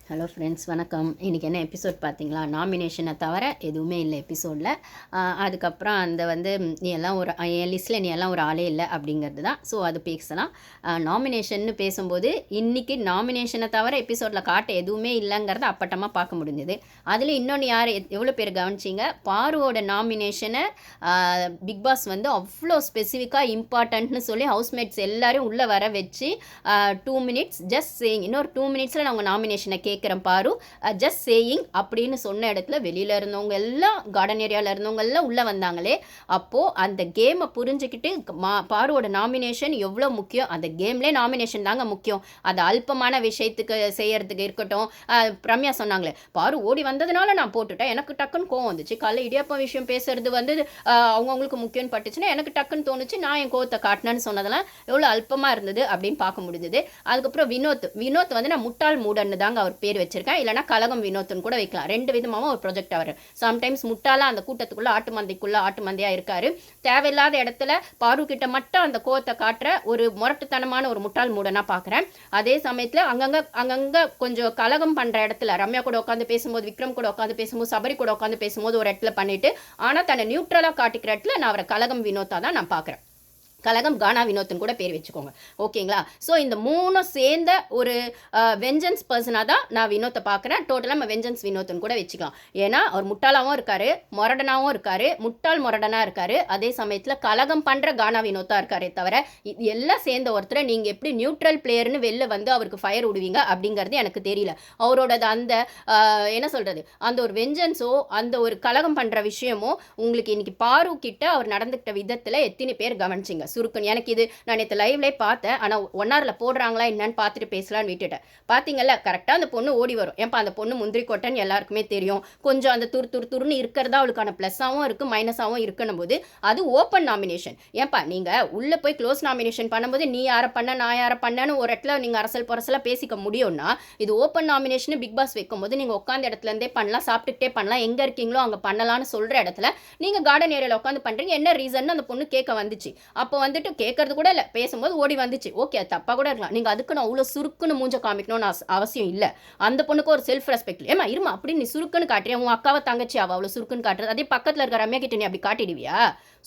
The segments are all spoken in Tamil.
ஹலோ ஃப்ரெண்ட்ஸ், வணக்கம். இன்றைக்கி என்ன எபிசோட் பார்த்தீங்களா? நாமினேஷனை தவிர எதுவுமே இல்லை எபிசோடில். அதுக்கப்புறம் நீ எல்லாம் ஒரு என் லிஸ்ட்டில் நீ எல்லாம் ஒரு ஆளே இல்லை அப்படிங்கிறது தான். ஸோ அது பேசலாம். நாமினேஷன்னு பேசும்போது இன்றைக்கி நாமினேஷனை தவிர எபிசோடில் காட்ட எதுவுமே இல்லைங்கிறத அப்பட்டமாக பார்க்க முடிஞ்சது. அதில் இன்னொன்று யார் எவ்வளோ பேர் கவனிச்சிங்க? பாருவோட நாமினேஷனை பிக் பாஸ் அவ்வளோ ஸ்பெசிஃபிக்காக இம்பார்ட்டன்ட்னு சொல்லி ஹவுஸ்மேட்ஸ் எல்லோரும் உள்ளே வர வச்சு 2 minutes ஜஸ்ட் சேயிங், இன்னொரு 2 minutesல நான் உங்கள் நாமினேஷனை கேட்குறேன் பாரு, ஜஸ்ட் சேயிங் அப்படின்னு சொன்ன இடத்துல வெளியில் இருந்தவங்க எல்லாம், கார்டன் ஏரியாவில் இருந்தவங்க எல்லாம் உள்ளே வந்தாங்களே. அப்போது அந்த கேமை புரிஞ்சுக்கிட்டு பாருவோட நாமினேஷன் எவ்வளோ முக்கியம், அந்த கேம்லேயே நாமினேஷன் தாங்க முக்கியம். அது அல்பமான விஷயத்துக்கு செய்யறதுக்கு இருக்கட்டும். ரம்யா சொன்னாங்களே, பாரு ஓடி வந்ததுனால நான் போட்டுட்டேன், எனக்கு டக்குன்னு கோவம் வந்துச்சு. காலைல இடியாப்பம் விஷயம் பேசுறது அவங்கவுங்களுக்கு முக்கியம்னு பட்டுச்சுன்னா எனக்கு டக்குன்னு தோணுச்சு, நான் என் கோவத்தை காட்டினேன்னு சொன்னதெல்லாம் எவ்வளோ அல்பமாக இருந்தது அப்படின்னு பார்க்க முடிஞ்சது. அதுக்கப்புறம் வினோத் நான் முட்டாள் மூடன்னு தாங்க அவர் பேர் வச்சிருக்கேன், இல்லைனா கலகம் வினோத்னு கூட வைக்கலாம். 2 விதமாகவும் ஒரு ப்ராஜெக்ட் அவர். சம்டைம்ஸ் முட்டாளாக அந்த கூட்டத்துக்குள்ளே ஆட்டு மந்தையாக இருக்காரு. தேவையில்லாத இடத்துல பாரு கிட்ட மட்டும் அந்த கோவத்தை காட்டுற ஒரு முரட்டுத்தனமான ஒரு முட்டாள் மூடனா பார்க்குறேன். அதே சமயத்தில் அங்கங்கே கொஞ்சம் கலகம் பண்ணுற இடத்துல ரம்யா கூட உட்காந்து பேசும்போது, விக்ரம் கூட உட்காந்து பேசும்போது, சபரி கூட உட்காந்து பேசும்போது ஒரு இடத்துல பண்ணிட்டு, ஆனால் தன்னை நியூட்ரலாக காட்டிக்கிற இடத்துல நான் அவரை கலகம் வினோத்தா தான் நான் பார்க்குறேன். கலகம் கானா வினோத்னு கூட பேர் வச்சுக்கோங்க, ஓகேங்களா? ஸோ இந்த 3 சேர்ந்த ஒரு வெஞ்சன்ஸ் பர்சனாக தான் நான் வினோத்தை பார்க்குறேன். டோட்டலாக நம்ம வெஞ்சன்ஸ் வினோத்னு கூட வச்சுக்கலாம். ஏன்னா அவர் முட்டாளாகவும் இருக்கார், மொரடனாகவும் இருக்கார், முட்டாள் இருக்கார். அதே சமயத்தில் கலகம் பண்ணுற கானா வினோத்தாக இருக்காரே தவிர இது எல்லாம் சேர்ந்த ஒருத்தரை நீங்கள் எப்படி நியூட்ரல் பிளேயர்னு வெளில அவருக்கு ஃபயர் விடுவீங்க அப்படிங்கிறது எனக்கு தெரியல. அவரோட என்ன சொல்கிறது, அந்த ஒரு வெஞ்சன்ஸோ அந்த ஒரு கலகம் பண்ணுற விஷயமோ உங்களுக்கு இன்னைக்கு பாரு கிட்ட அவர் நடந்துக்கிட்ட விதத்தில் எத்தனை பேர் கவனிச்சிங்க சுருக்குன்னு? எனக்கு இது நான் நேற்று லைவ்லேயே பார்த்தேன், ஆனால் 1 hourல போடுறாங்களா என்னன்னு பார்த்துட்டு பேசலான்னு விட்டுட்டேன். பார்த்தீங்கல்ல, கரெக்டாக அந்த பொண்ணு ஓடி வரும். ஏன்ப்பா அந்த பொண்ணு முந்திரி கொட்டைன்னு எல்லாருக்குமே தெரியும். கொஞ்சம் அந்த துருன்னு இருக்கிறதா அவளுக்கான ப்ளஸ்ஸாகவும் இருக்குது, மைனஸாகவும் இருக்கணும் போது அது ஓப்பன் நாமினேஷன். ஏன்ப்பா நீங்கள் உள்ளே போய் க்ளோஸ் நாமினேஷன் பண்ணும்போது நீ யாரை பண்ண நான் யாரை பண்ணேன்னு ஒரு இடத்துல நீங்கள் அரசல் புரசலாக பேசிக்க முடியும்னா, இது ஓப்பன் நாமினேஷன் பிக் பாஸ் வைக்கும்போது நீங்கள் உட்காந்த இடத்துலேருந்தே பண்ணலாம், சாப்பிட்டுக்கிட்டே பண்ணலாம், எங்கே இருக்கீங்களோ அங்கே பண்ணலான்னு சொல்கிற இடத்துல நீங்கள் கார்டன் ஏரியாவில் உட்காந்து பண்ணுறீங்க. என்ன ரீசன் அந்த பொண்ணு கேட்க வந்துச்சு. அப்போ கேட்கறது கூட இல்லை, பேசும்போது ஓடி வந்துச்சு. ஓகே, அது தப்பாக கூட இருக்கலாம். நீங்கள் அதுக்கு நான் அவ்வளோ சுருக்குன்னு மூஞ்ச காமிக்கணும்னு அவசியம் இல்லை. அந்த பொண்ணுக்கு ஒரு செல்ஃப் ரெஸ்பெக்ட். ஏமா இருமா அப்படின்னு நீ சுருக்குன்னு காட்டுறியா? உன் அக்காவை தங்கச்சி அவள் அவ்வளோ சுருக்குன்னு காட்டுறது. அதே பக்கத்தில் இருக்கிற ரம்யா கிட்ட நீ அப்படி காட்டிடுவியா?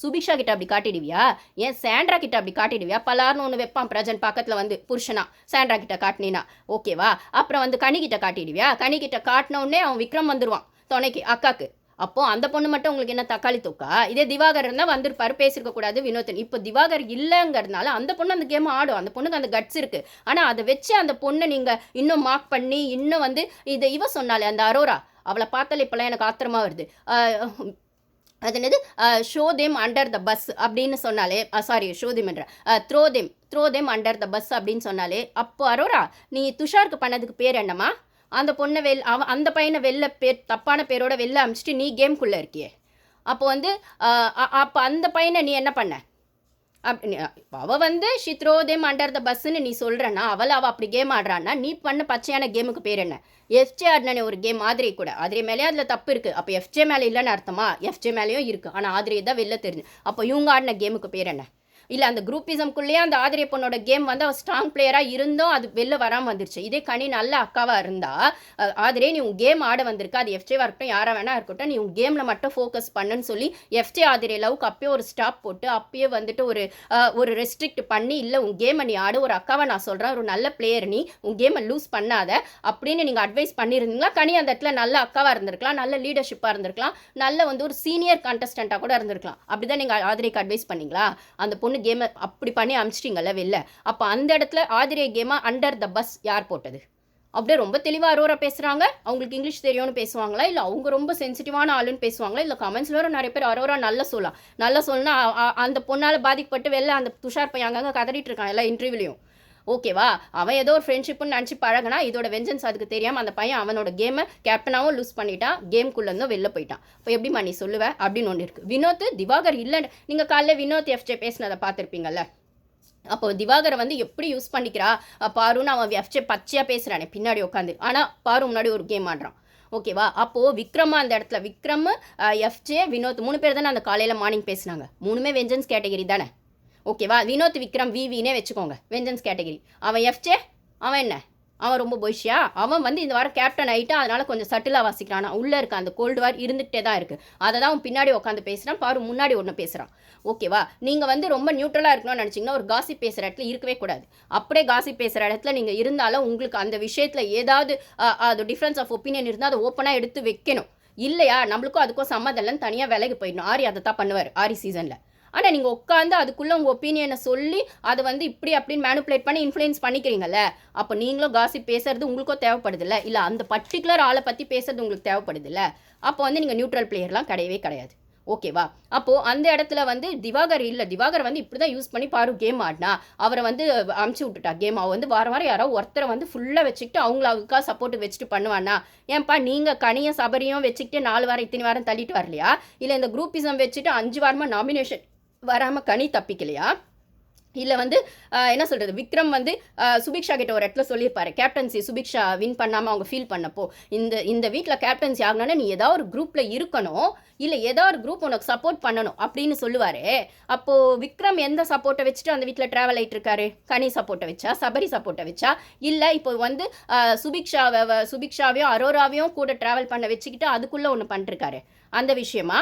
சுபிக்ஷா கிட்ட அப்படி காட்டிடுவியா? ஏன் சாண்ட்ரா கிட்ட அப்படி காட்டிடுவியா? பலார்னு ஒன்று வைப்பான் பிரஜன் பக்கத்தில் புருஷனா சாண்ட்ரா கிட்ட காட்டினா ஓகேவா? அப்புறம் கனி கிட்ட காட்டிடுவியா? கனி கிட்ட காட்டின உடனே அவன் விக்ரம் வந்துடுவான் துணைக்கு, அக்காக்கு. அப்போ அந்த பொண்ணு மட்டும் உங்களுக்கு என்ன தக்காளி தொக்கா? இதே திவாகர் இருந்தால் வந்திருப்பாரு, பேசியிருக்க கூடாது வினோதன். இப்போ திவாகர் இல்லைங்கிறதுனால அந்த பொண்ணு அந்த கேம் ஆடும், அந்த பொண்ணுக்கு அந்த கட்ஸ் இருக்குது. ஆனால் அதை வச்சு அந்த பொண்ணை நீங்கள் இன்னும் மார்க் பண்ணி இன்னும் இவ சொன்னாலே அந்த அரோரா, அவளை பார்த்தாலே இப்போல்லாம் எனக்கு ஆத்திரமா வருது. அது என்னது, show them under the bus அப்படின்னு சொன்னாலே, சாரி ஷோ தேம் என்ற throw them under the bus அப்படின்னு சொன்னாலே, அப்போ அரோரா நீ துஷாருக்கு பண்ணதுக்கு பேர் என்னம்மா? அந்த பொண்ணை அந்த பையனை தப்பான பேரோட வெளில அமிச்சிட்டு நீ கேம்குள்ளே இருக்கியே. அப்போ அப்போ அந்த பையனை நீ என்ன பண்ண? அவள் she threw them under the பஸ்ன்னு நீ சொல்கிறன்னா, அவள் அப்படி கேம் ஆடுறான்னா நீ பண்ண பச்சையான கேமுக்கு பேர் என்ன? எஃப்ஜே ஆடினே ஒரு கேம் ஆதிரை கூட, ஆதிரை மேலே அதில் தப்பு இருக்குது. அப்போ எஃப்ஜே மேலே இல்லைன்னு அர்த்தமா? எஃப்ஜே மேலேயும் இருக்குது, ஆனால் ஆதிரை தான் வெளில தெரிஞ்சு. அப்போ இவங்க ஆடின கேமுக்கு பேர் என்ன? இல்லை அந்த குரூப்பிசம்குள்ளேயே அந்த ஆதிரை பொண்ணோட கேம் அவள் ஸ்ட்ராங் பிளேயராக இருந்தும் அது வெளில வராமல் வந்துருச்சு. இதே கனி நல்ல அக்காவாக இருந்தால், ஆதிரை நீ உன் கேம் ஆட வந்திருக்க, அது எஃப்ஜேவாக இருக்கட்டும் யாராக வேணா இருக்கட்டும், நீ உன் கேமில் மட்டும் ஃபோக்கஸ் பண்ணுன்னு சொல்லி எஃப்ஜே ஆதிரை லவுக்கு அப்பயே ஒரு ஸ்டாப் போட்டு அப்பயே ஒரு ரெஸ்ட்ரிக்ட் பண்ணி, இல்லை உன் கேமை நீ ஆடு, ஒரு அக்காவை நான் சொல்கிறேன், ஒரு நல்ல பிளேயர், நீ உன் கேமை லூஸ் பண்ணாத அப்படின்னு நீங்கள் அட்வைஸ் பண்ணியிருந்தீங்களா? கனி அந்த இடத்துல நல்ல அக்காவாக இருந்திருக்கலாம், நல்ல லீடர்ஷிப்பாக இருந்திருக்கலாம், நல்ல ஒரு சீனியர் கண்டஸ்டண்ட்டாக கூட இருந்திருக்கலாம். அப்படி தான் நீங்கள் ஆதிரைக்கு அட்வைஸ் பண்ணீங்களா? அந்த பொண்ணு கேமை அப்படி பண்ணி அமிச்சிட்டிங்கல்ல வெளில. அப்போ அந்த இடத்துல ஆதிரை கேமா அண்டர் த பஸ் யார் போட்டது? அப்படியே ரொம்ப தெளிவாக அரோரா பேசுகிறாங்க. அவங்களுக்கு இங்கிலீஷ் தெரியும்னு பேசுவாங்களா, இல்லை அவங்க ரொம்ப சென்சிட்டிவான ஆளுன்னு பேசுவாங்களா, இல்லை கமெண்ட்ஸில் வர நிறைய பேர் அரோரா நல்லா சொல்லலாம் அந்த பொண்ணால் பாதிக்கப்பட்டு வெளில அந்த துஷார் பையன் அங்கங்கே கதறிட்டு இருக்கான் எல்லா இன்டர்வியூலையும். ஓகேவா? அவன் ஏதோ ஒரு ஃப்ரெண்ட்ஷிப்னு நினச்சி பழகினா, இதோட வெஞ்சன்ஸ் அதுக்கு தெரியாமல் அந்த பையன் அவனோட கேமை கேப்டனாகவும் லூஸ் பண்ணிட்டான், கேம்குள்ளேருந்தும் வெளில போயிட்டான். இப்போ எப்படிமா நீ சொல்லுவேன் அப்படின்னு ஒன்று இருக்குது. வினோத் திவாகர் இல்லைன்னு நீங்கள் காலையில் வினோத் எஃப்ஜே பேசினதை பார்த்துருப்பீங்கல்ல. அப்போ திவாகரை எப்படி யூஸ் பண்ணிக்கிறா பாருன்னு அவன் எஃப்ஜே பச்சையாக பேசுகிறானே பின்னாடி உட்காந்து, ஆனால் பாரு முன்னாடி ஒரு கேம் ஆடுறான். ஓகேவா? அப்போது விக்ரமா அந்த இடத்துல விக்ரம், எஃப்ஜே, வினோத் 3 பேர் தானே அந்த காலையில் மார்னிங் பேசுனாங்க. 3மே வெஞ்சன்ஸ் கேட்டகரி தானே. ஓகேவா? வினோத் விக்ரம் விவினே வச்சுக்கோங்க, வெஞ்சன்ஸ் கேட்டகரி. அவன் எஃப்ஜே அவன் என்ன அவன் ரொம்ப பொய்ஷியா, அவன் வந்து இந்த வாரம் கேப்டன் ஆகிட்டான், அதனால் கொஞ்சம் சட்டிலாக வாசிக்கிறான். உள்ளே இருக்க அந்த கோல்டு வார் இருந்துகிட்டே தான் இருக்குது. அதை தான் அவன் பின்னாடி உட்காந்து பேசுகிறான், பாரு முன்னாடி ஒன்று பேசுகிறான். ஓகேவா? நீங்கள் வந்து ரொம்ப நியூட்ரலாக இருக்கணும்னு நினச்சிங்கன்னா ஒரு காசிப் பேசுகிற இடத்துல இருக்கவே கூடாது. அப்படியே காசிப் பேசுகிற இடத்துல நீங்கள் இருந்தாலும் உங்களுக்கு அந்த விஷயத்தில் ஏதாவது அது டிஃப்ரென்ஸ் ஆஃப் ஒப்பீனியன் இருந்தால் அதை ஓப்பனாக எடுத்து வைக்கணும். இல்லையா, நம்மளுக்கும் அதுக்கும் சம்மதம் இல்லைன்னு தனியாக விலைக்கு போயிடணும். ஆரி அதை தான் பண்ணுவார் ஆரி சீசனில். ஆனால் நீங்கள் உட்காந்து அதுக்குள்ளே உங்கள் ஒப்பீனியனை சொல்லி அதை வந்து இப்படி அப்படின்னு மேனுப்புலேட் பண்ணி இன்ஃப்ளூயன்ஸ் பண்ணிக்கிறீங்கல்ல, அப்போ நீங்களும் காசிப் பேசுறது உங்களுக்கும் தேவைப்படுதில்ல, இல்லை அந்த பர்டிகுலர் ஆளை பற்றி பேசுறது உங்களுக்கு தேவைப்படுதில்ல, அப்போ வந்து நீங்கள் நியூட்ரல் பிளேயர்லாம் கிடையவே கிடையாது. ஓகேவா? அப்போது அந்த இடத்துல வந்து திவாகர் வந்து இப்படி தான் யூஸ் பண்ணி பாரு கேம் ஆடினா, அவரை வந்து அமுச்சு விட்டுட்டா கேம். அவள் வந்து வாரம் யாரோ ஒருத்தரை வந்து ஃபுல்லாக வச்சுக்கிட்டு அவங்களுக்காக சப்போர்ட் வச்சுட்டு பண்ணுவானா? ஏன்ப்பா நீங்கள் கனியும் சபரியும் வச்சுக்கிட்டு 4 வாரம் இத்தனை வாரம் தள்ளிட்டு வரலையா? இல்லை இந்த குரூப்பிசம் வச்சுட்டு 5 வாரமாக நாமினேஷன் வராமல் கனி தப்பிக்கலையா? இல்லை வந்து என்ன சொல்கிறது, விக்ரம் வந்து சுபிக்ஷா கிட்ட ஒரு இடத்துல சொல்லியிருப்பாரு, கேப்டன்சி சுபிக்ஷா வின் பண்ணாமல் அவங்க ஃபீல் பண்ணப்போ, இந்த வீட்டில் கேப்டன்சி ஆகணும்னா நீ ஏதாவது ஒரு குரூப்பில் இருக்கணும், இல்லை ஏதாவது ஒரு குரூப் உனக்கு சப்போர்ட் பண்ணணும் அப்படின்னு சொல்லுவார். அப்போது விக்ரம் எந்த சப்போர்ட்டை வச்சுட்டு அந்த வீட்டில் ட்ராவல் ஆகிட்டு இருக்காரு? கனி சப்போர்ட்டை வச்சா, சபரி சப்போர்ட்டை வச்சா, இல்லை இப்போ வந்து சுபிக்ஷாவையும் அரோராவையும் கூட ட்ராவல் பண்ண வச்சுக்கிட்டு அதுக்குள்ளே ஒன்று பண்ணிருக்காரு. அந்த விஷயமா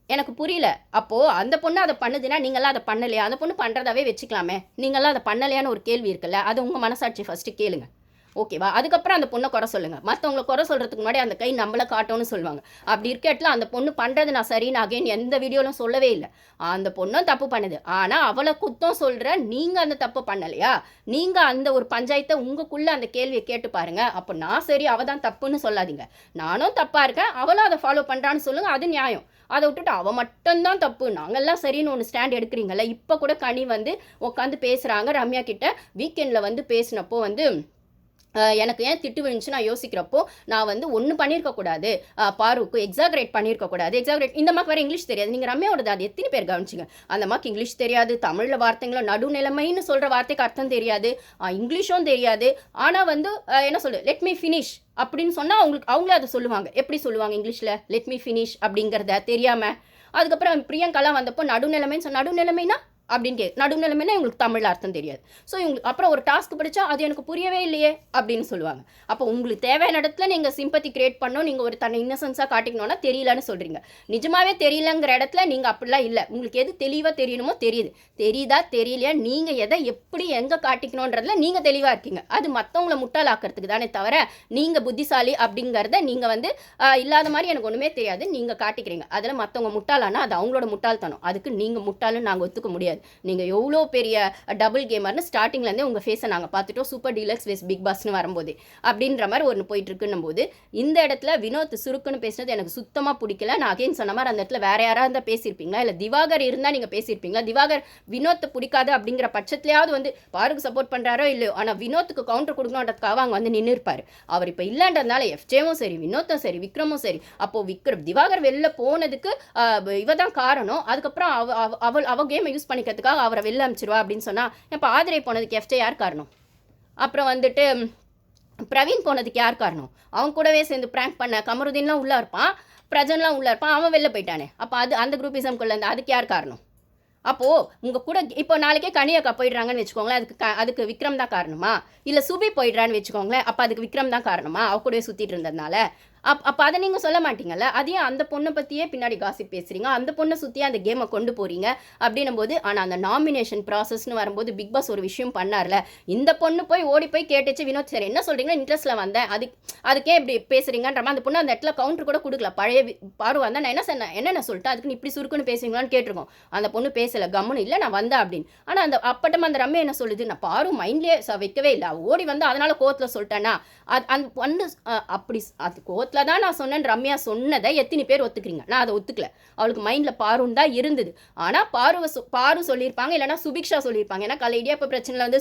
எனக்கு புரியல. அப்போது அந்த பொண்ணு அதை பண்ணுதுன்னா நீங்களாம் அதை பண்ணலையா? அந்த பொண்ணு பண்ணுறதாவே வச்சுக்கலாமே, நீங்களாம் அதை பண்ணலையான்னு ஒரு கேள்வி இருக்குல்ல, அது உங்கள் மனசாட்சி ஃபஸ்ட்டு கேளுங்க. ஓகேவா? அதுக்கப்புறம் அந்த பொண்ணை குறை சொல்லுங்கள். மற்றவங்களை குறை சொல்கிறதுக்கு முன்னாடி அந்த கை நம்மளை காட்டோன்னு சொல்லுவாங்க. அப்படி இருக்க இடத்துல அந்த பொண்ணு பண்ணுறது நான் சரின்னு அகைன் எந்த வீடியோலும் சொல்லவே இல்லை. அந்த பொண்ணும் தப்பு பண்ணுது, ஆனால் அவளை குத்தம் சொல்கிற நீங்கள் அந்த தப்பு பண்ணலையா? நீங்கள் அந்த ஒரு பஞ்சாயத்தை உங்களுக்குள்ளே அந்த கேள்வியை கேட்டு பாருங்கள். அப்போ நான் சரி அவள் தான் தப்புன்னு சொல்லாதீங்க. நானும் தப்பாக இருக்கேன், அவளும் அதை ஃபாலோ பண்ணுறான்னு சொல்லுங்கள், அது நியாயம். அதை விட்டுட்டு அவள் மட்டும்தான் தப்பு, நாங்கள்லாம் சரின்னு ஒன்று ஸ்டாண்ட் எடுக்கிறீங்கல்ல. இப்போ கூட கனி வந்து உட்காந்து பேசுகிறாங்க ரம்யா கிட்ட. வீக்கெண்டில் வந்து பேசினப்போ வந்து எனக்கு ஏன் திட்டு விழுந்துச்சு நான் யோசிக்கிறப்போ, நான் வந்து ஒன்று பண்ணியிருக்கக்கூடாது, பாருக்கு எக்ஸாகரேட் பண்ணியிருக்கக்கூடாது. இந்த அம்மாக்கு வேறு இங்கிலீஷ் தெரியாது. நீங்கள் ரம்யாவோடது அது எத்தனை பேர் கவனிச்சிங்க? அந்த அம்மாக்கு இங்கிலீஷ் தெரியாது, தமிழில் வார்த்தைங்களோ நடுநிலைமைன்னு சொல்கிற வார்த்தைக்கு அர்த்தம் தெரியாது, இங்கிலீஷும் தெரியாது. ஆனால் வந்து என்ன சொல்லு, லெட் மீ ஃபினிஷ் அப்படின்னு சொன்னால் அவங்களே அதை சொல்லுவாங்க. எப்படி சொல்லுவாங்க இங்கிலீஷில் லெட் மீ ஃபினிஷ் அப்படிங்கிறத தெரியாமல்? அதுக்கப்புறம் பிரியங்காலாம் வந்தப்போ நடுநிலைமைன்னு நடுநிலைமைனா அப்படின்னு நடுநிலைமைனா இவங்களுக்கு தமிழில் அர்த்தம் தெரியாது. ஸோ இவங்களுக்கு அப்புறம் ஒரு டாஸ்க் படித்தா அது எனக்கு புரியவே இல்லையே அப்படின்னு சொல்லுவாங்க. அப்போ உங்களுக்கு தேவையான இடத்துல நீங்கள் சிம்பத்தி கிரியேட் பண்ணணும், நீங்கள் ஒரு தன்னை இன்னசென்ஸாக காட்டிக்கணும்னா தெரியலன்னு சொல்கிறீங்க. நிஜமாவே தெரியலங்கிற இடத்துல நீங்கள் அப்படிலாம் இல்லை. உங்களுக்கு எது தெளிவாக தெரியணுமோ தெரியுதா தெரியலையா, நீங்கள் எதை எப்படி எங்கே காட்டிக்கணுன்றதுல நீங்கள் தெளிவாக இருக்கீங்க. அது மற்றவங்களை முட்டாளாக்கிறதுக்கு தானே தவிர நீங்கள் புத்திசாலி அப்படிங்கிறத நீங்கள் வந்து இல்லாத மாதிரி எனக்கு ஒன்றுமே தெரியாது நீங்கள் காட்டிக்கிறீங்க. அதில் மற்றவங்க முட்டாளானா அது அவங்களோட முட்டாள்தனம். அதுக்கு நீங்கள் முட்டாளுன்னு நாங்கள் ஒத்துக்க முடியாது. நீங்கள் எவ்வளோ பெரிய டபுள் கேமர்னு ஸ்டார்டிங்லேருந்தே உங்கள் ஃபேஸை நாங்கள் பார்த்துட்டோம், சூப்பர் டீலக்ஸ் வெஸ் பிக் பாஸ்னு வரும்போது அப்படின்ற மாதிரி ஒன்று போயிட்டு இருக்குன்னும் போது இந்த இடத்துல வினோத் சுருக்குன்னு பேசினது எனக்கு சுத்தமாக பிடிக்கல. நான் அகைன் சொன்ன மாதிரி அந்த இடத்துல வேற யாராவது இருந்தால் பேசியிருப்பீங்களா, இல்லை திவாகர் இருந்தால் நீங்கள் பேசியிருப்பீங்களா? திவாகர் வினோத்தை பிடிக்காது அப்படிங்கிற பட்சத்துலையாவது வந்து பாருக்கு சப்போர்ட் பண்ணுறாரோ இல்லையோ, ஆனால் வினோத்துக்கு கவுண்டர் கொடுக்கணுன்றதுக்காக அவங்க வந்து நின்று இருப்பார். அவர் இப்போ இல்லைன்றதுனால எஃப்ஜேவும் சரி, வினோத்தும் சரி, விக்ரமும் சரி, அப்போது திவாகர் வெளில போனதுக்கு இவ தான் காரணம். அதுக்கப்புறம் அவ கேமை யூஸ் பண்ணி அவரை வெளில அனுப்பிச்சிருவா அப்படின்னு சொன்னால், இப்போ ஆதிரை போனதுக்கு எஃப்ஜே யார் காரணம்? அப்புறம் வந்துட்டு பிரவீன் போனதுக்கு யார் காரணம்? அவன் கூடவே சேர்ந்து ப்ராங்க் பண்ண கமருதீன்லாம் உள்ளே இருப்பான், பிரஜன்லாம் உள்ளே இருப்பான், அவன் வெளில போயிட்டானே. அப்போ அந்த குரூப்பிசம்குள்ளே இருந்து அதுக்கு யார் காரணம்? அப்போது உங்கள் கூட இப்போ நாளைக்கே கனியக்கா போயிடுறாங்கன்னு வச்சுக்கோங்களேன், அதுக்கு விக்ரம் தான் காரணமா? இல்லை சுபி போயிடுறான்னு வச்சுக்கோங்களேன், அப்போ அதுக்கு விக்ரம் தான் காரணமா? அவ கூடவே சுற்றிட்டு இருந்ததுனால? அப்போ அதை நீங்கள் சொல்ல மாட்டீங்கல்ல. அதையும் அந்த பொண்ணை பற்றியே பின்னாடி காசிப் பேசுகிறீங்க, அந்த பொண்ணை சுற்றியே அந்த கேமை கொண்டு போகிறீங்க அப்படின்னும் போது. ஆனால் அந்த நாமினேஷன் ப்ராசஸ்னு வரும்போது பிக் பாஸ் ஒரு விஷயம் பண்ணார்ல, இந்த பொண்ணு போய் ஓடி போய் கேட்டுச்சு, வினோத் சார் என்ன சொல்கிறீங்கன்னா இன்ட்ரெஸ்ட்டில் வந்தேன், அதுக்கே இப்படி பேசுகிறீங்கன்ற மாதிரி அந்த பொண்ணு அந்த இடத்துல கவுண்டர் கூட கொடுக்கல. பழைய பாரு வந்தால் நான் என்ன சொன்னேன், என்னென்ன சொல்லிட்டு அதுக்கு இப்படி சுருக்குன்னு பேசுவீங்களான்னு கேட்டிருக்கோம். அந்த பொண்ணு பேசலை, கம்முன்னு இல்லை நான் வந்தேன் அப்படின்னு. ஆனால் அப்பட்டமாக அந்த ரம்யா என்ன சொல்லுது, நான் பாரு மைண்ட்லேயே வைக்கவே இல்லை, ஓடி வந்து அதனால் கோவத்தில் சொல்லிட்டேன்னா அந்த பொண்ணு அப்படி அது கோவத்தில் தான் நான் சொன்னேன். ரம்யா சொன்னதை எத்தனை பேர் ஒத்துக்கிறீங்க? நான் அதை ஒத்துக்கல. அவளுக்கு மைண்டில் பாருன்னு தான் இருந்தது. ஆனால் பாரு சொல்லியிருப்பாங்க, இல்லைனா சுபிக்ஷா சொல்லியிருப்பாங்க. ஏன்னா கலைடியா இப்போ பிரச்சனையில் வந்து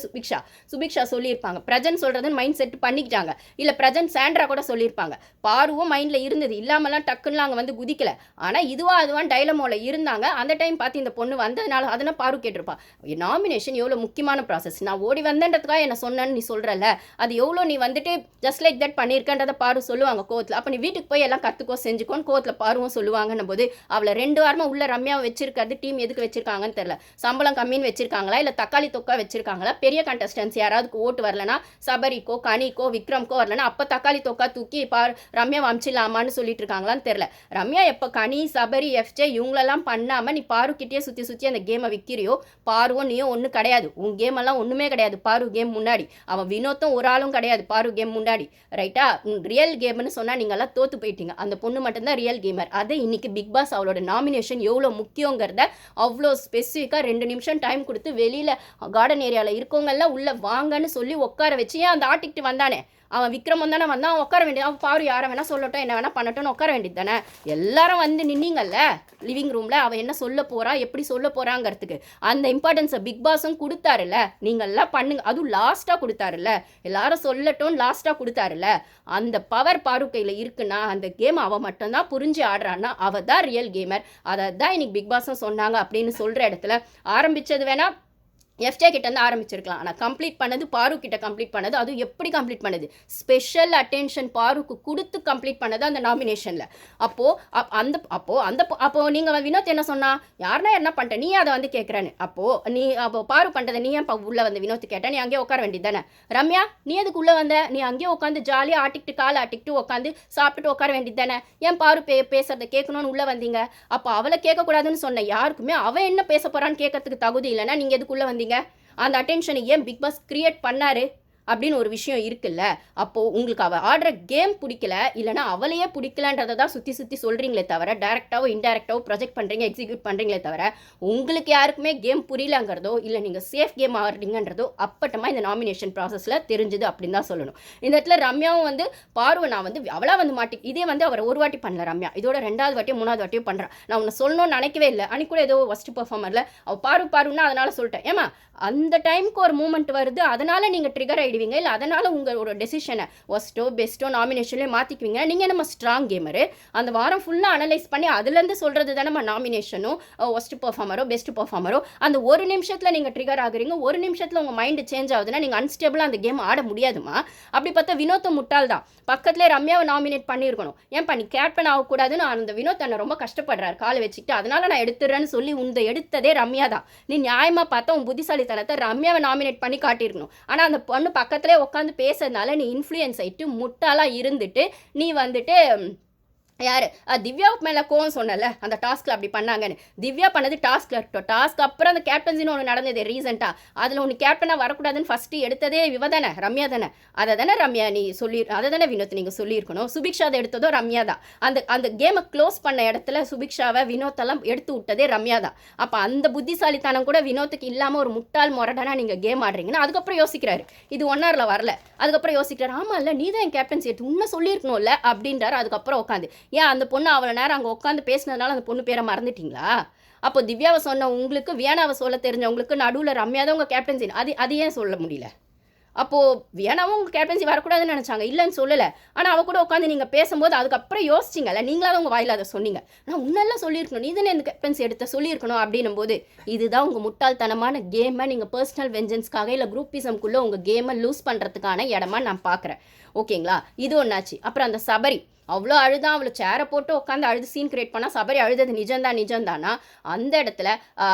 சுபிக்ஷா சொல்லியிருப்பாங்க. பிரஜன் சொல்கிறதுன்னு மைண்ட் செட் பண்ணிக்கிட்டாங்க. இல்லை பிரஜன் சாண்ட்ரா கூட சொல்லியிருப்பாங்க. பாருவும் மைண்டில் இருந்தது, இல்லாமலாம் டக்குன்னு அங்கே வந்து குதிக்கல. ஆனால் அதுவான் டைலமோவில் இருந்தாங்க. அந்த டைம் பார்த்து இந்த பொண்ணு வந்ததுனால அதனால் பாரு கேட்டிருப்பா, நாமினேஷன் எவ்வளோ முக்கியமான ப்ராசஸ், நான் ஓடி வந்தேன்றதுக்காக என்ன சொன்னேன்னு நீ சொல்கிறல்ல, அது எவ்வளோ நீ வந்துட்டு ஜஸ்ட் லைக் தட் பண்ணியிருக்கன்றதை பாரு சொல்லுவாங்க கோவத்தில். அப்போ நீ வீட்டுக்கு போய் எல்லாம் கற்றுக்கோ செஞ்சுக்கோன்னு கோவத்தில் பாருவும் சொல்லுவாங்கன்னும் போது அவளை 2 வாரமாக உள்ள ரம்யாவை வச்சிருக்கிறது டீம் எதுக்கு வச்சிருக்காங்கன்னு தெரியல. சம்பளம் கம்மின்னு வச்சிருக்காங்களா, இல்லை தக்காளி தொக்கா வச்சிருக்காங்களா, பெரிய கண்டஸ்டன்ஸ் யாராவது ஓட்டு வரலனா சபரிக்கோ கனிக்கோ விக்ரம்க்கோ வரலனா அப்போ தக்காளி தொக்கா தூக்கி ரம்யாவை அமிச்சிடலாமான்னு சொல்லிட்டு இருக்காங்களான்னு தெரியல. ரம்யா எப்போ கனி சபரி எஃப்ஜே இவங்களெல்லாம் பண்ணாமல் நீ பாருக்கிட்டே சுற்றி அந்த கேமை விற்கிறியோ, பாருவோ நீயும் ஒன்றும் கிடையாது. உன் கேம் எல்லாம் ஒன்றுமே கிடையாது பாரு கேம் முன்னாடி. அவன் வினோத்தும் ஒரு ஆளும் கிடையாது பாரு கேம் முன்னாடி. ரைட்டா? ரியல் கேம்னு சொன்னால் நீங்கள்லாம் தோற்று போயிட்டீங்க. அந்த பொண்ணு மட்டும்தான் ரியல் கேமர். அதை இன்னைக்கு பிக் பாஸ் அவளோட நாமினேஷன் எவ்வளோ முக்கியங்கிறத அவ்வளோ ஸ்பெசிஃபிக்காக 2 நிமிஷம் டைம் கொடுத்து வெளியில் கார்டன் ஏரியாவில் இருக்கவங்கெல்லாம் உள்ளே வாங்கன்னு சொல்லி உட்கார வச்சு ஏன் அந்த ஆர்டிக்ட் வந்தானே, அவன் விக்ரம் வந்தானே வந்தான், அவன் உட்கார வேண்டியது. அவன் பாரு யாரை வேணா சொல்லட்டும் என்ன வேணா பண்ணட்டும்னு உட்கார வேண்டியது தானே. எல்லாரும் வந்து நின்னீங்கல்ல லிவிங் ரூமில், அவன் என்ன சொல்ல போறா எப்படி சொல்ல போறாங்கிறதுக்கு அந்த இம்பார்ட்டன்ஸை பிக் பாஸும் கொடுத்தாருல்ல. நீங்கள்லாம் பண்ணுங்க, அதுவும் லாஸ்ட்டாக கொடுத்தாருல்ல, எல்லாரும் சொல்லட்டும் லாஸ்ட்டாக கொடுத்தாருல்ல. அந்த பவர் பாரு கையில் இருக்குன்னா அந்த கேம் அவள் மட்டும்தான் புரிஞ்சு ஆடுறான்னா அவள் தான் ரியல் கேமர். அதை தான் இன்னைக்கு பிக் பாஸும் சொன்னாங்க அப்படின்னு சொல்கிற இடத்துல ஆரம்பித்தது வேணா எஃப்ஜே கிட்டேருந்து ஆரம்பிச்சிருக்கலாம். ஆனால் கம்ப்ளீட் பண்ணது பாரு கிட்ட கம்ப்ளீட் பண்ணது. அதுவும் எப்படி கம்ப்ளீட் பண்ணது, ஸ்பெஷல் அட்டென்ஷன் பாருக்கு கொடுத்து கம்ப்ளீட் பண்ணது அந்த நாமினேஷனில். அப்போது நீங்கள் வினோத் என்ன சொன்னா, யாருன்னா என்ன பண்ணிட்ட நீ அதை வந்து கேட்குறேன்னு. அப்போ பாரு பண்ணுறதை நீ ஏன் உள்ளே வந்து வினோத் கேட்ட, நீ அங்கேயே உட்கார வேண்டியது தானே. ரம்யா நீ எதுக்கு உள்ளே வந்த, நீ அங்கேயே உட்காந்து ஜாலியாக ஆட்டிக்கிட்டு காலை ஆட்டிக்கிட்டு உட்காந்து சாப்பிட்டுட்டு உட்கார வேண்டியது தானே. ஏன் பாரு பேசுறதை கேட்கணும்னு உள்ளே வந்தீங்க. அப்போ அவளை கேட்கக்கூடாதுன்னு சொன்ன யாருக்குமே அவன் என்ன பேச போகிறான்னு கேட்கறதுக்கு தகுதி இல்லைன்னா நீங்கள் எதுக்குள்ளே வந்தீங்க. அந்த அட்டென்ஷனை ஏன் பிக் பாஸ் கிரியேட் பண்ணாரு அப்படின்னு ஒரு விஷயம் இருக்குல்ல. அப்போது உங்களுக்கு அவள் ஆடுற கேம் பிடிக்கல, இல்லைனா அவளையே பிடிக்கலன்றதை தான் சுற்றி சொல்கிறீங்களே தவிர டைரெக்டாவோ இன்டைரக்டாவோ ப்ரொஜெக்ட் பண்ணுறீங்க, எக்ஸிக்யூட் பண்ணுறீங்களே தவிர உங்களுக்கு யாருக்குமே கேம் புரியலங்கிறதோ இல்லை நீங்கள் சேஃப் கேம் ஆடுறீங்கன்றதோ அப்பட்டமாக இந்த நாமினேஷன் ப்ராசஸில் தெரிஞ்சுது அப்படின்னு தான் சொல்லணும். இந்த இடத்துல ரம்யாவும் வந்து பார்வை நான் வந்து அவளாக வந்து இதே வந்து அவர் ஒரு வாட்டி பண்ணல ரம்யா, இதோட 2வது வாட்டியும் 3வது வாட்டியும் பண்ணுறான். நான் உன்னை சொல்லணும்னு நினைக்கவே இல்லை. அன்றைக்கி கூட ஏதோ ஃபஸ்ட் பர்ஃபார்மரில் அவள் பாருன்னா அதனால் சொல்லிட்டேன். ஏமா அந்த டைமுக்கு ஒரு மூமெண்ட் வருது, அதனால் நீங்கள் ட்ரிகர் ஆகிடுவீங்க, இல்லை அதனால் உங்களோட டெசிஷனை ஒஸ்ட்டோ பெஸ்ட்டோ நாமினேஷன்லேயே மாற்றிக்குவீங்க. நீங்கள் நம்ம ஸ்ட்ராங் கேமரு அந்த வாரம் ஃபுல்லாக அனலைஸ் பண்ணி அதுலேருந்து சொல்கிறது தானே நம்ம நாமினேஷனும் ஒஸ்ட் பர்ஃபார்மரோ பெஸ்ட் பர்ஃபார்மரோ. அந்த ஒரு நிமிஷத்தில் நீங்கள் ட்ரிகர் ஆகுறீங்க, ஒரு நிமிஷத்தில் உங்கள் மைண்டு சேஞ்ச் ஆகுதுன்னா நீங்கள் அன்ஸ்டேபிளாக அந்த கேம் ஆட முடியாதுமா. அப்படி பார்த்தா வினோத்தும் முட்டாள் தான். பக்கத்துலேயே ரம்யாவை நாமினேட் பண்ணியிருக்கணும். ஏன் பண்ணி கேப்டன் ஆகக்கூடாதுன்னு அந்த வினோத் அண்ணன் ரொம்ப கஷ்டப்படுறாரு காலை வச்சுக்கிட்டு, அதனால் நான் எடுத்துடுறேன்னு சொல்லி எடுத்ததே ரம்யா தான். நீ நியாயமாக பார்த்தா உன் புத்திசாலித்தனத்தை ரம்யாவை நாமினேட் பண்ணி காட்டியிருக்கணும். ஆனால் அந்த பொண்ணு பக்கத்துலேயே உட்காந்து பேசுறதுனால நீ இன்ஃப்ளூயன்ஸ் ஆகிட்டு முட்டாளாக இருந்துட்டு நீ வந்துட்டு யார் திவ்யாவுக்கு மேலே கோவம் சொன்னல அந்த டாஸ்கில் அப்படி பண்ணாங்கன்னு. திவ்யா பண்ணது டாஸ்கில் இருக்கட்டும், டாஸ்க் அப்புறம் அந்த கேப்டன்சின்னு ஒன்று நடந்தது ரீசெண்டாக, அதில் ஒன்று கேப்டனாக வரக்கூடாதுன்னு ஃபஸ்ட்டு எடுத்ததே இவ தானே ரம்யா தானே. அதை தானே ரம்யா நீ அதை தானே வினோத் நீங்கள் சொல்லியிருக்கணும். சுபிக்ஷா அதை எடுத்ததோ ரம்யா தான். அந்த கேமை க்ளோஸ் பண்ண இடத்துல சுபிக்ஷாவை வினோத்தெல்லாம் எடுத்து விட்டதே ரம்யா தான். அப்போ அந்த புத்திசாலித்தனம் கூட வினோத்துக்கு இல்லாமல் ஒரு முட்டாள் முரடனா நீங்கள் கேம் ஆடுறீங்கன்னா அதுக்கப்புறம் யோசிக்கிறாரு. இது 1 ஹவரில் வரல. அதுக்கப்புறம் யோசிக்கிறாரு, ஆமாம் இல்லை நீ தான் என் கேப்டன்சி எடுத்து உண்மை சொல்லியிருக்கணும்ல அப்படின்றாரு. அதுக்கப்புறம் உட்காந்து ஏன் அந்த பொண்ணு அவ்வளோ நேரம் அங்கே உட்காந்து பேசினதுனால அந்த பொண்ணு பேரை மறந்துட்டீங்களா? அப்போ திவ்யாவை சொன்ன உங்களுக்கு வியானாவை சொல்ல தெரிஞ்சவங்களுக்கு நடுவில் ரம்யா தான் உங்கள் கேப்டன்சி, அது ஏன் சொல்ல முடியல? அப்போது வியானாவும் உங்கள் கேப்டன்சி வரக்கூடாதுன்னு நினச்சாங்க, இல்லைன்னு சொல்லலை. ஆனால் அவள் கூட உட்காந்து நீங்கள் பேசும்போது அதுக்கப்புறம் யோசிச்சிங்கல்ல, நீங்களாவது உங்கள் வாயில் அதை சொன்னீங்க. நான் உன்னெல்லாம் சொல்லியிருக்கணும், நீ தானே இந்த கேப்டன்சி எடுத்த சொல்லியிருக்கணும் அப்படின்னும் போது இதுதான் உங்கள் முட்டாள்தனமான கேமை நீங்கள் பர்சனல் வெஞ்சன்ஸ்க்காக இல்லை குரூப்பிசம்குள்ளே உங்கள் கேமை லூஸ் பண்ணுறதுக்கான இடமா நான் பார்க்குறேன். ஓகேங்களா? இது ஒன்றாச்சு. அப்புறம் அந்த சபரி அவ்வளோ அழுதான், அவ்வளோ சேரை போட்டு உட்காந்து அழுது சீன் கிரியேட் பண்ணால் சபரி அழுதது நிஜம்தானா அந்த இடத்துல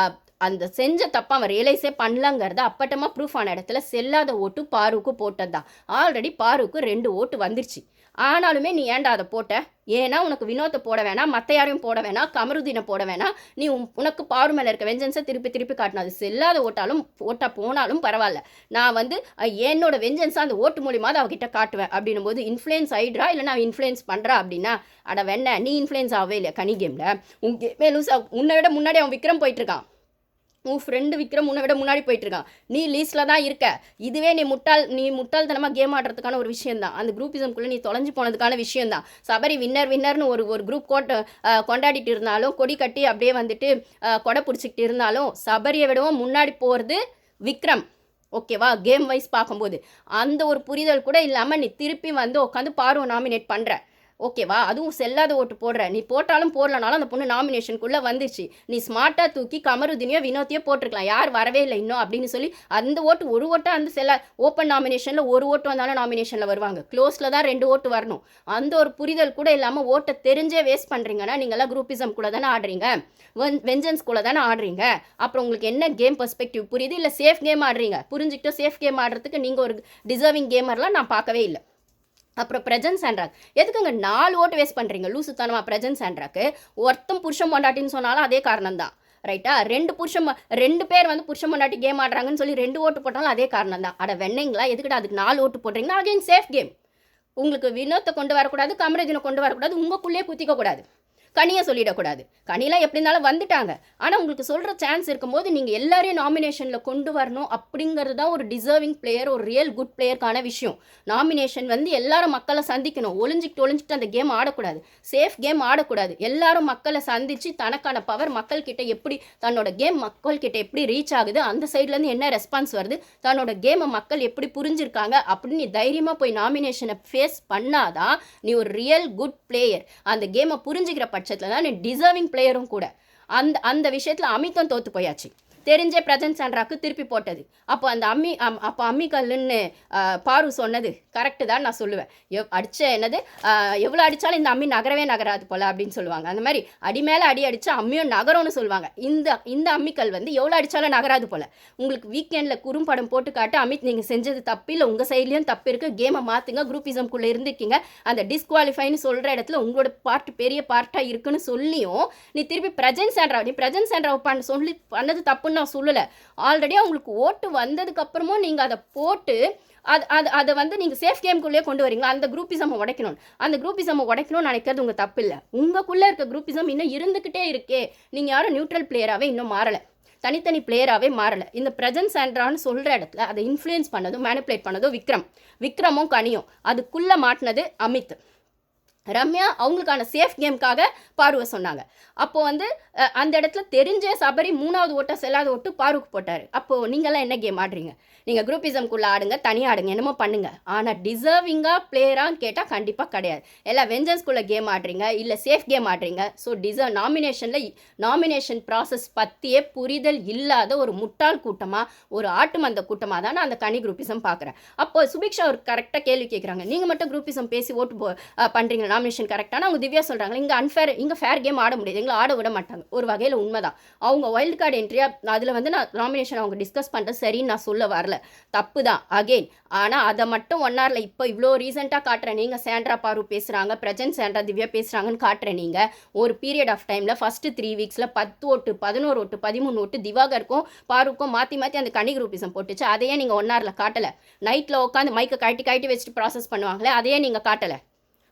அந்த செஞ்ச தப்பை அவன் ரியலைஸே பண்ணலங்கிறத அப்பட்டமாக ப்ரூஃப் ஆன இடத்துல செல்லாத ஓட்டு பாருக்கு போட்டது தான். ஆல்ரெடி பாருக்கு 2 ஓட்டு வந்துருச்சு. ஆனாலுமே நீ ஏன்டா அதை போட்ட? ஏன்னா உனக்கு வினோத்தை போட வேணாம், மற்ற யாரையும் போட வேணாம், கமருதீனை போட வேணாம். நீ உனக்கு பாரு மேலே இருக்க வெஞ்சன்ஸை திருப்பி காட்டணும். அது செல்லாத ஓட்டா போனாலும் பரவாயில்ல, நான் வந்து என்னோட வெஞ்சன்ஸை அந்த ஓட்டு மூலியமாக அவகிட்ட காட்டுவேன் அப்படின்னும் போது இன்ஃப்ளூயன்ஸ் ஆகிடுறா, இல்லை நான் இன்ஃப்ளூயன்ஸ் பண்ணுறா அப்படின்னா அட வேண நீ இன்ஃப்ளூயன்ஸ் ஆகவே இல்லையா கனி கேமில். மேலும் உன்னை விட முன்னாடி அவன் விக்ரம் போயிட்டுருக்கான், உன் ஃப்ரெண்டு விக்ரம் உன்னை விட முன்னாடி போயிட்டுருக்கான், நீ லீஸ்டில் தான் இருக்க. இதுவே நீ முட்டாள்தனமாக கேம் ஆடுறதுக்கான ஒரு விஷயந்தான். அந்த குரூப்பிசம்குள்ளே நீ தொலைஞ்சு போனதுக்கான விஷயந்தான். சபரி வின்னர்னு ஒரு குரூப் கொண்டாடிட்டு இருந்தாலும், கொடி கட்டி அப்படியே வந்துட்டு கொடை பிடிச்சிக்கிட்டு இருந்தாலும் சபரியை விடவும் முன்னாடி போகிறது விக்ரம். ஓகேவா? கேம் வைஸ் பார்க்கும்போது அந்த ஒரு புரிதல் கூட இல்லாமல் நீ திருப்பி வந்து உட்காந்து பார்வை நாமினேட் பண்ணுற. ஓகேவா? அதுவும் செல்லாத ஓட்டு போடுற. நீ போட்டாலும் போடலனாலும் அந்த பொண்ணு நாமினேஷனுக்குள்ள வந்துருச்சு. நீ ஸ்மார்ட்டா தூக்கி கமருதீனையோ, வினோத்தையோ போட்டுருக்கலாம். யார் வரவே இல்லை இன்னும் அப்படின்னு சொல்லி அந்த ஓட்டு ஒரு ஓட்டா அந்த ஓப்பன் நாமினேஷன்ல ஒரு ஓட்டு வந்தாலும் நாமினேஷன்ல வருவாங்க. க்ளோஸ்ல தான் 2 ஓட்டு வரணும். அந்த ஒரு புரிதல் கூட இல்லாம ஓட்ட தெரிஞ்சே வேஸ்ட் பண்றீங்கன்னா, நீங்கலாம் குரூப்பிசம் கூட தானே ஆடுறீங்க. வெஞ்சன்ஸ் கூட தானே ஆடுறீங்க. அப்புறம் உங்களுக்கு என்ன கேம் பெர்ஸ்பெக்டிவ் புரியுது? இல்ல சேஃப் கேம் ஆடுறீங்க. புரிஞ்சுக்கிட்டு சேஃப் கேம் ஆடுறதுக்கு நீங்க ஒரு டிசர்விங் கேமர்லாம் நான் பார்க்கவே இல்ல. அப்புறம் பிரஜன் சாண்ட்ராக் எதுக்குங்க 4 ஓட்டு வேஸ்ட் பண்ணுறீங்க லூசுத்தனமா? பிரஜன் சாண்ட்ராக்கு ஒருத்தன் புருஷன் பொண்டாட்டின்னு சொன்னாலும் அதே காரணம் தான். ரைட்டா? 2 பேர் வந்து புருஷன் பொண்டாட்டி கேம் ஆடுறாங்கன்னு சொல்லி 2 ஓட்டு போட்டாலும் அதே காரணம் தான். அட வெண்ணைங்களா, எதுக்கிட்ட அதுக்கு 4 ஓட்டு போடுறீங்கன்னா அகைன் சேஃப் கேம். உங்களுக்கு வினோத்தை கொண்டு வரக்கூடாது, கமரஜனை கொண்டு வரக்கூடாது, உங்களுக்குள்ளேயே குத்திக்க கூடாது, கனியை சொல்லிடக்கூடாது. கனிலாம் எப்படி இருந்தாலும் வந்துட்டாங்க. ஆனால் உங்களுக்கு சொல்கிற சான்ஸ் இருக்கும்போது நீங்கள் எல்லாரையும் நாமினேஷனில் கொண்டு வரணும் அப்படிங்கிறது தான் ஒரு டிசர்விங் பிளேயர், ஒரு ரியல் குட் பிளேயருக்கான விஷயம். நாமினேஷன் வந்து எல்லாரும் மக்களை சந்திக்கணும். ஒளிஞ்சிக்கிட்டு அந்த கேம் ஆடக்கூடாது, சேஃப் கேம் ஆடக்கூடாது. எல்லாரும் மக்களை சந்தித்து தனக்கான பவர் மக்கள்கிட்ட எப்படி, தன்னோட கேம் மக்கள்கிட்ட எப்படி ரீச் ஆகுது, அந்த சைட்லேருந்து என்ன ரெஸ்பான்ஸ் வருது, தன்னோட கேமை மக்கள் எப்படி புரிஞ்சிருக்காங்க அப்படின்னு நீ தைரியமாக போய் நாமினேஷனை ஃபேஸ் பண்ணாதான் நீ ஒரு ரியல் குட் பிளேயர். அந்த கேமை புரிஞ்சுக்கிற பட்சத்தில் தான் நீ டிசர்விங் பிளேயரும் கூட. அந்த அந்த விஷயத்தில் அமித்தும் தோற்று போயாச்சு. தெரிஞ்சே பிரஜன் சாண்ட்ராக்கு திருப்பி போட்டது. அப்போ அந்த அம்மிக்கல்லுன்னு பாரு சொன்னது கரெக்டு தான் நான் சொல்லுவேன். என்னது எவ்வளோ அடித்தாலும் இந்த அம்மி நகரவே நகராது போல் அப்படின்னு சொல்லுவாங்க. அந்த மாதிரி அடி மேலே அடி அடித்தா அம்மியும் நகரம்னு சொல்லுவாங்க. இந்த அம்மிக்கல் வந்து எவ்வளோ அடித்தாலும் நகராது போல். உங்களுக்கு வீக்கெண்டில் குறும்படம் போட்டு காட்டு, அமித் நீங்கள் செஞ்சது தப்பு இல்லை, உங்கள் சைட்லேயும் தப்பு இருக்குது, கேமை மாற்றுங்க, குரூப்பிசம்குள்ளே இருந்துருக்கீங்க, அந்த டிஸ்குவாலிஃபைன்னு சொல்கிற இடத்துல உங்களோட பெரிய பார்ட்டாக இருக்குன்னு சொல்லியும் நீ திருப்பி பிரஜன் சாண்ட்ராவை பண்ணது தப்பு நான் சொல்லலை. ஆல்ரெடி அவங்களுக்கு ஓட்டு வந்ததுக்கப்புறமும் நீங்கள் அதை போட்டு அதை வந்து நீங்கள் சேஃப் கேம்குள்ளேயே கொண்டு வரீங்களா? அந்த குரூப்பிசம் உடைக்கணும்னு நினைக்கிறது உங்கள் தப்பு இல்லை. உங்களுக்குள்ளே இருக்க குரூப்பிசம் இன்னும் இருந்துக்கிட்டே இருக்கே. நீங்கள் யாரும் நியூட்ரல் பிளேயராகவே இன்னும் மாறலை, தனித்தனி பிளேயராகவே மாறலை. இந்த பிரஜன் சாண்ட்ரான்னு சொல்கிற இடத்துல அதை இன்ஃப்ளூயன்ஸ் பண்ணதும் மேனிப்புலேட் பண்ணதும் விக்ரமும் கனியும். அதுக்குள்ளே மாட்டினது அமித். ரம்யா அவங்களுக்கான சேஃப் கேமுக்காக பாருவை சொன்னாங்க. அப்போது வந்து அந்த இடத்துல தெரிஞ்ச சபரி 3வது ஓட்டை செல்லாத ஓட்டு பாருக்கு போட்டார். அப்போது நீங்கள்லாம் என்ன கேம் ஆடுறீங்க? நீங்கள் குரூப்பிசம்குள்ளே ஆடுங்க, தனியாக ஆடுங்க, என்னமோ பண்ணுங்கள். ஆனால் டிசர்விங்காக பிளேயரான்னு கேட்டால் கண்டிப்பாக கிடையாது. எல்லாம் வெஞ்சன்ஸ்குள்ளே கேம் ஆடுறீங்க, இல்லை சேஃப் கேம் ஆடுறீங்க. ஸோ நாமினேஷன் ப்ராசஸ் பற்றியே புரிதல் இல்லாத ஒரு முட்டாள் கூட்டமாக, ஒரு ஆட்டு மந்த கூட்டமாக தான் நான் அந்த கனி குரூப்பிசம் பார்க்குறேன். அப்போது சுபிக்ஷா ஒரு கரெக்டாக கேள்வி கேட்குறாங்க, நீங்கள் மட்டும் குரூப்பிசம் பேசி ஓட்டு பண்ணுறீங்க, நாமினேஷன் கரெக்டான அவங்க திவ்யா சொல்கிறாங்க, இங்கே ஃபேர் கேம் ஆட முடியாது, எங்களை ஆட விட மாட்டாங்க. ஒரு வகையில் உண்மைதான். அவங்க வைல்டு கார்டு என்ட்ரியாக அதில் வந்து நான் நாமினேஷன் அவங்க டிஸ்கஸ் பண்ணுறது சரின்னு நான் சொல்ல வரல, தப்பு தான் அகெயின். ஆனால் அதை மட்டும் 1 hourல இப்போ இவ்வளோ ரீசெண்டாக காட்டுறேன். நீங்கள் சாண்ட்ரா பாரு பேசுகிறாங்க, பிரஜன் சாண்ட்ரா திவ்யா பேசுகிறாங்கன்னு காட்டுறேன். நீங்கள் ஒரு பீரியட் ஆஃப் டைமில் ஃபஸ்ட்டு 3 வீக்ஸில் 10 ஓட்டு 11 ஓட்டு 13 ஓட்டு திவாகருக்கும் பாருக்கும் மாற்றி அந்த கனி குரூப்பிசம் போட்டுச்சு. அதையே நீங்கள் 1 hourல காட்டலை. நைட்டில் உட்காந்து மைக்கை கட்டி வச்சுட்டு ப்ராசஸ் பண்ணுவாங்களே, அதையே நீங்கள் காட்டலை.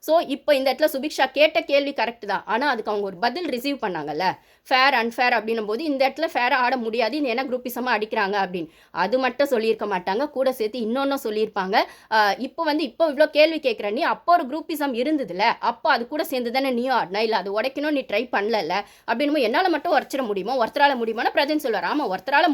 ஸோ இப்போ இந்த இடத்துல சுபிக்ஷா கேட்ட கேள்வி கரெக்டு தான். ஆனால் அதுக்கு அவங்க ஒரு பதில் ரிசீவ் பண்ணாங்கல்ல, ஃபேர் அன்ஃபேர் அப்படின்னும் போது இந்த இடத்துல ஃபேராக ஆட முடியாது, இது என்ன குரூப்பிசமாக அடிக்கிறாங்க அப்படின்னு. அது மட்டும் சொல்லியிருக்க மாட்டாங்க, கூட சேர்த்து இன்னொன்றும் சொல்லியிருப்பாங்க. இப்போ இவ்வளோ கேள்வி கேட்குற நீ, அப்போ ஒரு குரூப்பிசம் இருந்ததுல, அப்போ அது கூட சேர்ந்து தானே நீயும் ஆடினா, இல்லை அது உடைக்கணும் நீ ட்ரை பண்ணல அப்படின்னு. என்னால் மட்டும் உரைச்சிட முடியுமோ, ஒருத்தரால் முடியுமானா பிரஜன் சொல்லுவார். ஆமாம், ஒருத்தரால்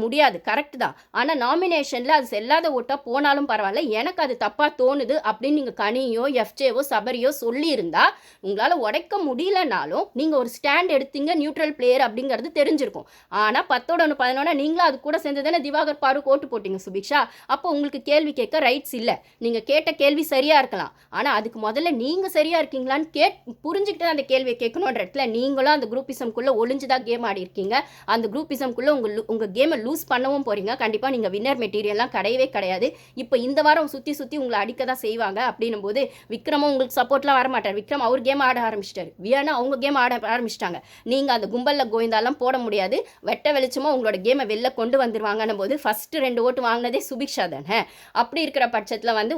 முடியாது, கரெக்டு தான். ஆனால் நாமினேஷனில் அது செல்லாத ஓட்டாக போனாலும் பரவாயில்ல, எனக்கு அது தப்பாக தோணுது அப்படின்னு நீங்கள் கனியோ எஃப்ஜேவோ சபரியோ சொல்லியிருந்தா, உங்களால் உடைக்க முடியலனாலும் நீங்கள் ஒரு ஸ்டாண்ட் எடுத்தீங்க, நியூட்ரல் பிளேயர் அப்படிங்கிறது தெரிஞ்சிருக்கும். ஆனால் 10 11 நீங்களும் அது கூட சேர்ந்து தானே திவாகர் பாருக்கு ஓட்டு போட்டிங்க சுபிக்ஷா. அப்போ உங்களுக்கு கேள்வி கேட்க ரைட்ஸ் இல்லை. நீங்கள் கேட்ட கேள்வி சரியாக இருக்கலாம், ஆனால் அதுக்கு முதல்ல நீங்கள் சரியாக இருக்கீங்களான்னு புரிஞ்சுக்கிட்டு அந்த கேள்வியை கேட்கணுன்ற இடத்துல நீங்களும் அந்த குரூப்பிசம்குள்ளே ஒளிஞ்சுதான் கேம் ஆடி இருக்கீங்க. அந்த குரூப்பிசம்குள்ளே உங்கள் கேமை லூஸ் பண்ணவும் போகிறீங்க. கண்டிப்பாக நீங்கள் வின்னர் மெட்டீரியல்லாம் கிடையாது. இப்போ இந்த வாரம் சுற்றி உங்களை அடிக்க தான் செய்வாங்க. அப்படின்னும் போது விக்ரமும் உங்களுக்கு சப்போர்ட்லாம் வர மாட்டார். விக்ரம் அவர் கேம் ஆட ஆரம்பிச்சிட்டாரு, வியானா அவங்க கேம் ஆட ஆரம்பிச்சிட்டாங்க. நீங்கள் அந்த கும்பலில் கோவிந்தாலாம் போட முடியாது, வெட்ட வெளிச்சமாக உங்களோட கேமை வெளில கொண்டு வந்துருவாங்கன்னும் போது ஃபஸ்ட்டு 2 ஓட்டு வாங்கினதே சுபிக்ஷா தானே. அப்படி இருக்கிற பட்சத்தில் வந்து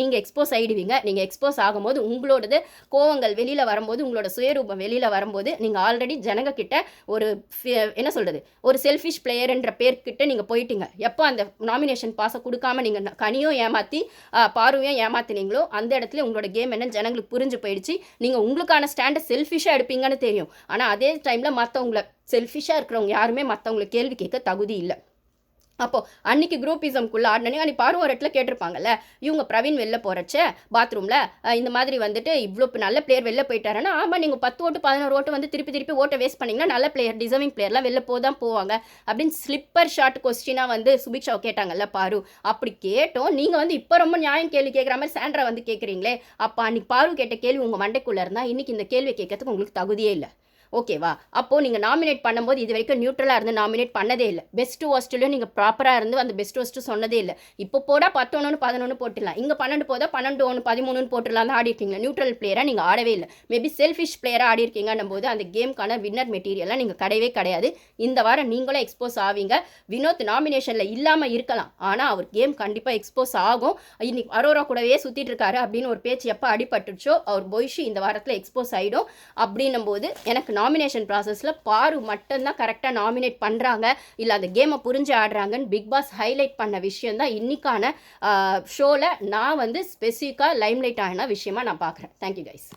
நீங்கள் எக்ஸ்போஸ் ஆகிடுவீங்க. நீங்கள் எக்ஸ்போஸ் ஆகும்போது உங்களோடது கோவங்கள் வெளியில் வரும்போது, உங்களோட சுயரூபம் வெளியில் வரும்போது, நீங்கள் ஆல்ரெடி ஜனங்க கிட்ட ஒரு என்ன சொல்கிறது, ஒரு செல்ஃபிஷ் பிளேயர்ன்ற பேர்கிட்ட நீங்கள் போயிட்டீங்க. எப்போ அந்த நாமினேஷன் பாஸை கொடுக்காம நீங்கள் கனியும் ஏமாற்றி பாருவையும் ஏமாத்தினீங்களோ, அந்த இடத்துல உங்களோட கேம் என்ன ஜனங்களுக்கு புரிஞ்சு போயிடுச்சு. நீங்கள் உங்களுக்கான ஸ்டாண்டை செல்ஃபிஷாக எடுப்பீங்கன்னு தெரியும். ஆனால் அதே டைமில் மற்றவங்கள செல்ஃபிஷாக இருக்கிறவங்க யாருமே மற்றவங்களை கேள்வி கேட்க தகுதி இல்லை. அப்போ அன்னைக்கு குரூப்பிசம்குள்ளே ஆடினே அன்றைக்கி பாரு ஒரு இடத்துல கேட்டிருப்பாங்கல்ல, இவங்க பிரவீன் வெளில போகிறச்ச பாத்ரூமில் இந்த மாதிரி வந்துட்டு இவ்வளோ நல்ல பிளேயர் வெளில போயிட்டாருன்னா, ஆமாம் நீங்கள் 10 ஓட்டு 11 ஓட்டு வந்து திருப்பி ஓட்டை வேஸ்ட் பண்ணிங்கன்னா நல்ல பிளேயர் டிசர்விங் பிளேயர்லாம் வெளில தான் போவாங்க அப்படின்னு ஸ்லிப்பர் ஷார்ட் கொஸ்டினாக வந்து சுபிக்ஷாவை கேட்டாங்கல்ல பாரு. அப்படி கேட்டோம் நீங்கள் வந்து இப்போ ரொம்ப நியாயம் கேள்வி கேட்குற மாதிரி சாண்ட்ரா வந்து கேட்குறீங்களே, அப்போ அன்றைக்கி பாரு கேட்ட கேள்வி உங்கள் மண்டைக்குள்ளே இருந்தால் இன்றைக்கி இந்த கேள்வி கேட்கறதுக்கு உங்களுக்கு தகுதியே இல்லை. ஓகேவா? அப்போது நீங்கள் நாமினேட் பண்ணும்போது இது வரைக்கும் நியூட்ரலாக இருந்து நாமினேட் பண்ணதே இல்லை. பெஸ்ட்டு ஒஸ்ட்லையும் நீங்கள் ப்ராப்பராக இருந்து அந்த பெஸ்ட் ஒஸ்ட்டு சொன்னதே இல்லை. இப்போ போட 11 11 போட்டுடலாம். இங்கே 12 போதா 12 1 13 போட்டுடலாம் தான் ஆடிருக்கீங்க. நியூட்ரல் பிளேயராக நீங்கள் ஆடவே இல்லை. மேபி செல்ஃபிஷ் பிளேயராக ஆடிருக்கீங்கன்னும் போது அந்த கேமுக்கான வின்னர் மெட்டீரியலாக நீங்கள் கிடையவே கிடையாது. இந்த வாரம் நீங்களும் எக்ஸ்போஸ் ஆவீங்க. வினோத் நாமினேஷனில் இல்லாமல் இருக்கலாம், ஆனால் அவர் கேம் கண்டிப்பாக எக்ஸ்போஸ் ஆகும். இன்னைக்கு அரோரா கூடவே சுற்றிட்டு இருக்காரு அப்படின்னு ஒரு பேச்சு எப்போ அடிபட்டுச்சோ அவர் பொய்ஷி இந்த வாரத்தில் எக்ஸ்போஸ் ஆகிடும். அப்படின்னும் போது எனக்கு நாமினேஷன் ப்ராசஸில் பாரு மட்டும்தான் கரெக்டாக நாமினேட் பண்ணுறாங்க, இல்லை அந்த கேமை புரிஞ்சு ஆடுறாங்கன்னு பிக் பாஸ் ஹைலைட் பண்ண விஷயம் தான் இன்றைக்கான ஷோவில் நான் வந்து ஸ்பெசிஃபிக்காக லைம்லைட் ஆன விஷயமா நான் பார்க்குறேன். Thank you guys.